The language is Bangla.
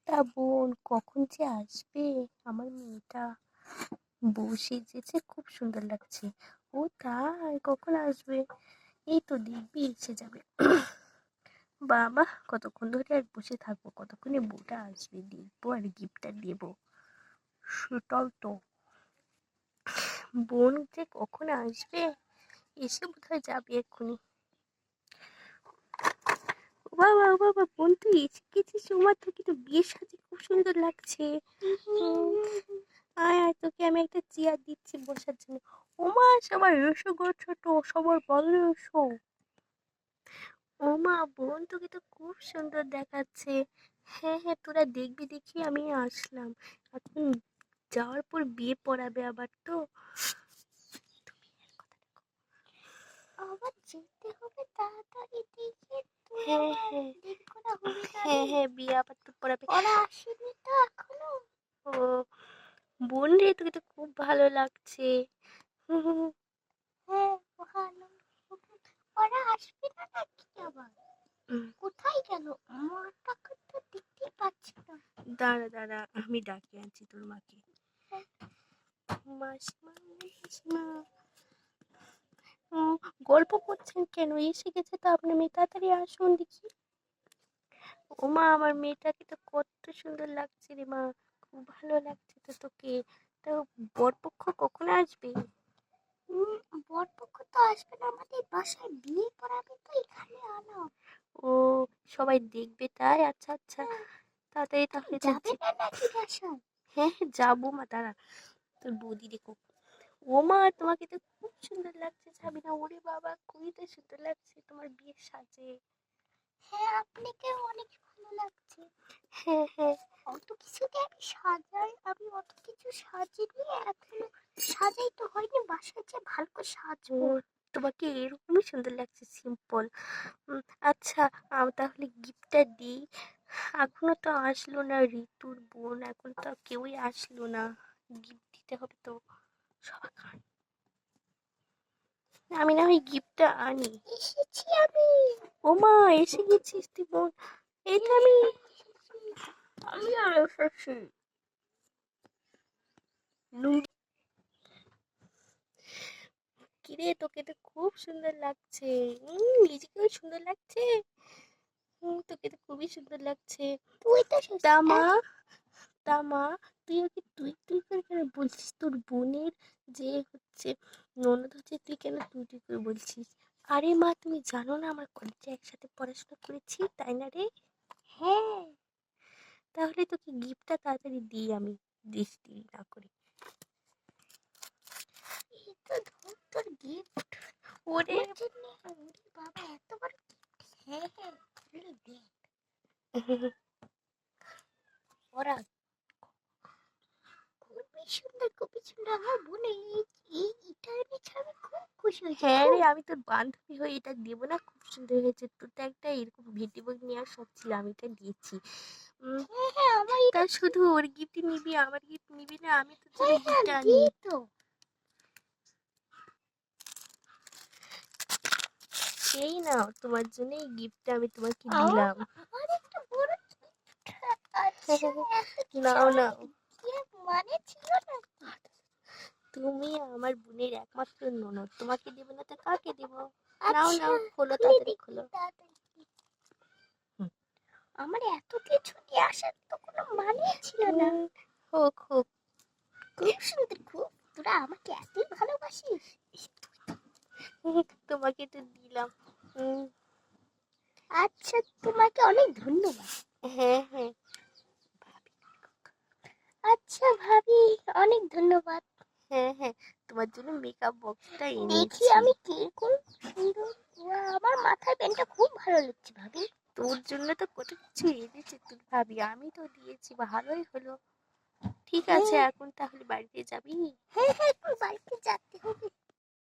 তা বোন কখন যে আসবে? আমার মেয়েটা বসে যেছে, খুব সুন্দর লাগছে। ও তাই, কখন আসবে? এই তো দেখবি এসে যাবে। বাবা, কতক্ষণ ধরে আর বসে থাকবো? কতক্ষণে বউটা আসবে, দেখবো আর গিফটটা দেবো। সেটাই তো। বোন যে কখন আসবে, এসে বোধহয় যাবে এক্ষুনি। ও বাবা, ও বাবা, বোন তুই এসে গেছিস? তোমার তো কিন্তু বিয়ের সাজে খুব সুন্দর লাগছে। আয় আয়, তোকে আমি একটা চেয়ার দিচ্ছি বসার জন্য। ওমা, সবার এসো গো, ছোট সবার বলো এসো। ওমা বোন, তোকে তো খুব সুন্দর দেখাচ্ছে। হ্যাঁ হ্যাঁ, তোরা দেখবি দেখি আমি আসলাম। এখন যাওয়ার পর বিয়ে পড়াবে আবার তো। আবার যেতে হবে তাড়াতাড়ি দেখে। তুই হ্যাঁ আবার হ্যাঁ দেরি করা হবে না হ্যাঁ রে। হ্যাঁ, বিয়ে আবার তো পড়াবে। ওরা আসেনি তো এখনো। ও বোন রে, তোকে তো খুব ভালো লাগছে। হ্যাঁ, ভালো। ওরা আসবে না নাকি আবার? হুম, কোথায় গেল? আমারটাকে তো দেখতেই পাচ্ছি না। দাঁড়া দাঁড়া, আমি ডাকে আনছি তোর মাকে। মাসিমা, মাসিমা। গল্প করছেন কেন? এসে গেছে তো আপনার মেয়ে, তাড়াতাড়ি আসুন দেখি। ও মা, আমার মেয়েটাকে তো কত সুন্দর লাগছে রে মা, খুব ভালো লাগছে তো তোকে। তো বরপক্ষ কখন আসবে? বরপক্ষ তো আসবে না, আমাদের বাসায় বিয়ে পড়াবে তো এখানে আনো। ও, সবাই দেখবে তাই? আচ্ছা আচ্ছা, তাড়াতাড়ি তাহলে তো যাবে না নাকি বাসায়? হ্যাঁ হ্যাঁ, যাবো মা, দাঁড়া। তোর বৌদি দেখো। ও মা, তোমাকে তো খুব সুন্দর লাগছে সাবিনা। ওরে বাবা, খুবই তো সুন্দর লাগছে তোমার বিয়ের সাজে। হ্যাঁ, আপনাকে অনেক ভালো লাগছে। হ্যাঁ হ্যাঁ। অত কিছুতে আমি অত কিছু সাজিনি এখনো। সাজাই তো হয়নি, বাসায় যে ভালো করে ও, সাজবো। তোমাকে এরকমই সুন্দর লাগছে, সিম্পল। আচ্ছা, তাহলে গিফটটা দিই। এখনো তো আসলো না ঋতুর বোন, এখন তো কেউই আসলো না। গিফট দিতে হবে তো সবার। আমি না হয় গিফটটা আনি। এসেছি আমি। ও মা, এসে গেছিস তুই বোন? এই তো আমি। আমি আর এসেছি। কিরে, তোকে তো খুব সুন্দর লাগছে। নিজেকেও সুন্দর লাগছে। তোকে তো খুবই সুন্দর লাগছে। তুই তো তা মা, তা মা, তুই ওকে তুই তুই করে কেন বলছিস? তোর বোনের যে হচ্ছে ননদ হচ্ছে, তুই কেন তুই তুই করে বলছিস? আরে মা, তুমি জানো না আমরা কলেজে একসাথে পড়াশোনা করেছি, তাই না রে? হ্যাঁ, তাহলে তোকে গিফটটা তাড়াতাড়ি দিই আমি, দিস দেরি না করে। এই তো ধর তোর গিফট ওরে আমার জন্য। ওরে বাবা, এত বড় গিফট! হ্যাঁ হ্যাঁ, খুলে দেখ। ওরা খুবই সুন্দর, খুবই সুন্দর। আমার বোন এটা এনেছে, আমি খুব খুশি হয়েছি হ্যাঁ রে, খুব। আমি তোর বান্ধবী হয়ে এটা দেবো না? খুব সুন্দর হয়েছে। তোর তো একটা এরকম ভেটি বই নেওয়ার শখ ছিল, আমি এটা দিয়েছি। হ্যাঁ হ্যাঁ, আমার তা এটা। শুধু ওর গিফট নিবি, আমার গিফট নিবি না? আমি তোর জন্য হ্যাঁ হ্যাঁ, গিফট আনি। দিই তো। এই নাও, তোমার জন্য এই গিফটটা আমি তোমাকে দিলাম। আমার একটা বড় gift। আচ্ছা, এত কিছু নাও আমার নাও। কি মানে ছিল নাকি? তুমি আমার বোনের একমাত্র ননদ, তোমাকে দেবো না তো কাকে দেবো? নাও আচ্ছা, নাও, খোলো, খুলে তাড়াতাড়ি দেখি খোলো। তাড়াতাড়ি। হুম, আমার এত কিছু নিয়ে আসার তো কোনো মানে ছিল না। হোক হোক। খুব সুন্দর, খুব। তোরা আমাকে এতই ভালোবাসিস? তোমাকে তো দিলাম। আচ্ছা, তোমাকে অনেক ধন্যবাদ। হ্যাঁ হ্যাঁ। আচ্ছা ভাবি, অনেক ধন্যবাদ। হ্যাঁ হ্যাঁ, তোমার জন্য মেকআপ বক্সটা দেখি এনেছি। আমি কিরকম সুন্দর। আমার মাথায় পেনটা খুব ভালো লাগছে ভাবি। তোর জন্য তো কত কিছু এনেছি তুই ভাবি, আমি তো দিয়েছি, ভালোই হলো। ঠিক আছে, হ্যাঁ এখন তাহলে বাড়িতে যাবি? হ্যাঁ হ্যাঁ, একটু বাড়িতে যেতে হবে।